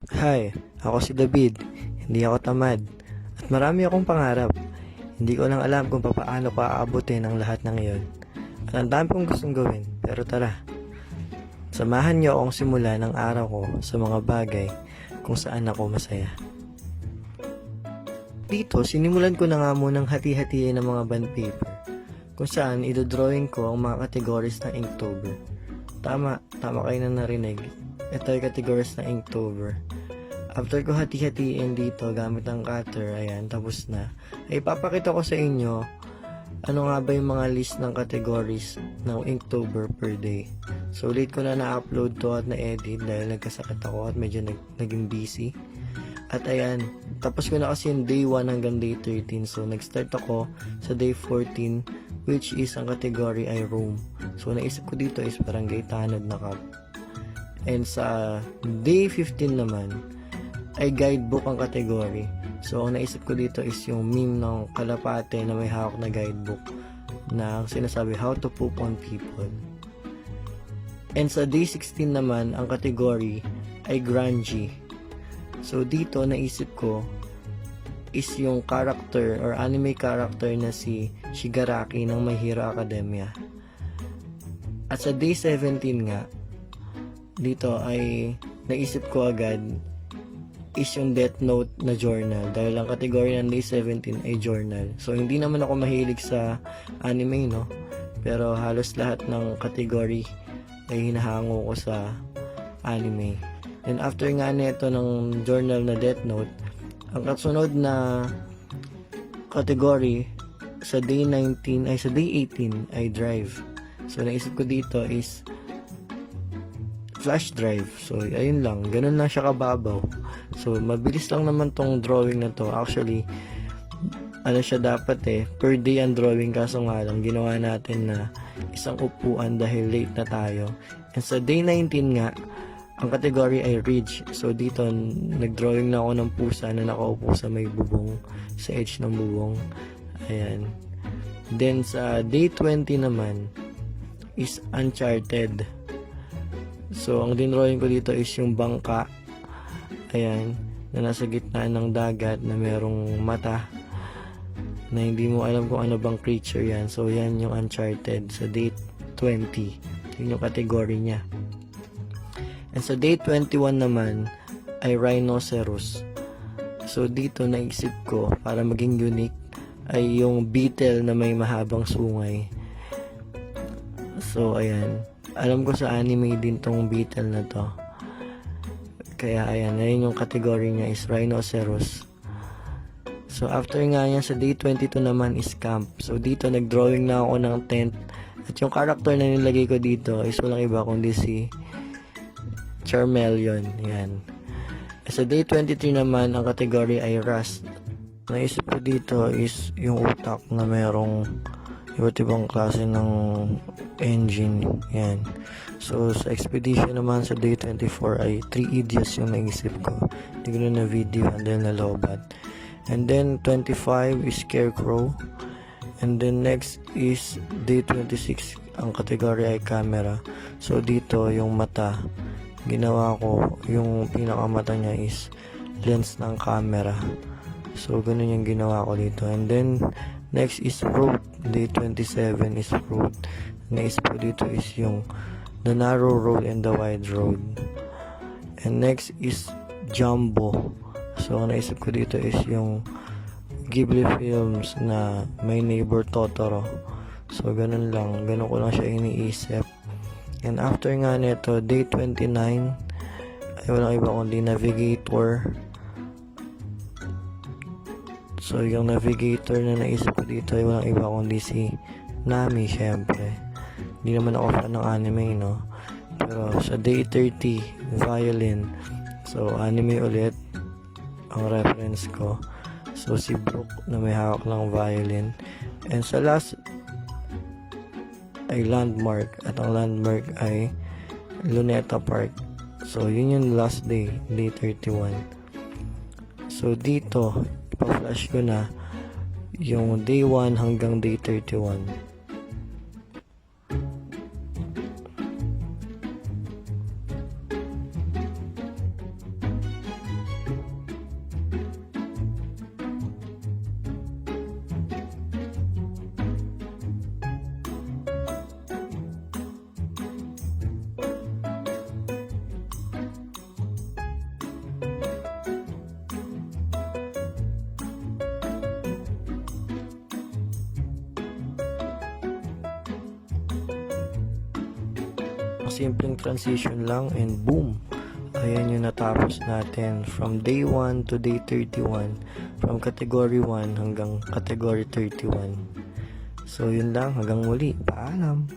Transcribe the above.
Hi, ako si David. Hindi ako tamad. At marami akong pangarap. Hindi ko lang alam kung paano ko aabutin ang lahat ng iyon. At ang dami kong gustong gawin. Pero tara, samahan niyo akong simula ng araw ko sa mga bagay kung saan ako masaya. Dito, sinimulan ko na nga munang hati-hatiin ng mga bond paper kung saan idodrawing ko ang mga categories ng Inktober. Tama kayo na narinig. Ito ay categories ng Inktober. After ko hati-hatiin dito gamit ang cutter, ayan, tapos na, ay ipapakita ko sa inyo ano nga ba yung mga list ng categories ng Inktober per day. So, late ko na na-upload to at na-edit dahil nagkasakit ako at medyo naging busy. At ayan, tapos ko na kasi yung day 1 hanggang day 13. So, nag-start ako sa day 14, which is ang category ay room. So, naisip ko dito is barangay tanod na cup. And sa day 15 naman, ay guidebook ang category. So, ang naisip ko dito is yung meme ng kalapate na may hawak na guidebook na sinasabi, how to poop on people. And sa day 16 naman, ang category ay grungy. So, dito naisip ko is yung character or anime character na si Shigaraki ng My Hero Academia. At sa day 17 nga, dito ay naisip ko agad is yung Death Note na journal dahil ang category ng day 17 ay journal. So, hindi naman ako mahilig sa anime, no? Pero halos lahat ng category ay hinahango ko sa anime. And after nga nito ng journal na Death Note, ang kasunod na category sa day 19 ay sa day 18 ay drive. So, naisip ko dito is flash drive. So, ayun lang. Ganun lang siya kababaw. So, mabilis lang naman tong drawing na to. Actually, ano siya dapat per day ang drawing, kaso nga lang, ginawa natin na isang upuan dahil late na tayo. And sa day 19 nga, ang category ay ridge. So, dito, nag-drawing na ako ng pusa na nakaupo sa may bubong, sa edge ng bubong. Ayan. Then, sa day 20 naman, is Uncharted. So, ang dinrawing ko dito is yung bangka. Ayan, na nasa gitna ng dagat na merong mata na hindi mo alam kung ano bang creature yan. So, yan yung Uncharted sa date 20. Yun yung category niya. And sa date 21 naman ay rhinoceros. So, dito naisip ko para maging unique ay yung beetle na may mahabang sungay. So, ayan. Alam ko sa anime din tong beetle na to. Kaya ayan, ayun yung category niya is rhinoceros. So after nga yan, sa day 22 naman is camp. So dito nag-drawing na ako ng tent. At yung character na nilagay ko dito is walang iba kundi si Charmeleon. Yan. Sa day 23 naman, ang category ay rust. Naisip ko dito is yung utak na merong iba't ibang klase ng engine. Yan. So, sa expedition naman sa day 24 ay 3 idiots yung naisip ko. Hindi ko na video and then nalobat. And then 25 is scarecrow. And then next is day 26. Ang category ay camera. So, dito yung mata. Ginawa ko, yung pinakamata niya is lens ng camera. So, ganun yung ginawa ko dito. And then next is fruit. Day 27 is fruit. Naisip ko dito is yung the narrow road and the wide road. And next is jumbo. So, naisip ko dito is yung Ghibli films na My Neighbor Totoro. So, ganun lang. Ganun ko lang siya iniisip. And after nga nito, day 29 ay walang iba kundi navigator. So, yung navigator na naisip ko dito ay walang iba kundi si Nami, syempre. Hindi naman ako fan ng anime, no? Pero sa day 30, violin. So, anime ulit ang reference ko. So, si Brooke na may hawak ng violin. And sa last ay landmark. At ang landmark ay Luneta Park. So, yun yung last day, day 31. So, dito, ipa-flash ko na yung day 1 hanggang day 31. Napakasimpleng transition lang and boom! Ayan yung natapos natin from day 1 to day 31, from category 1 hanggang category 31. So yun lang, hanggang muli, paalam!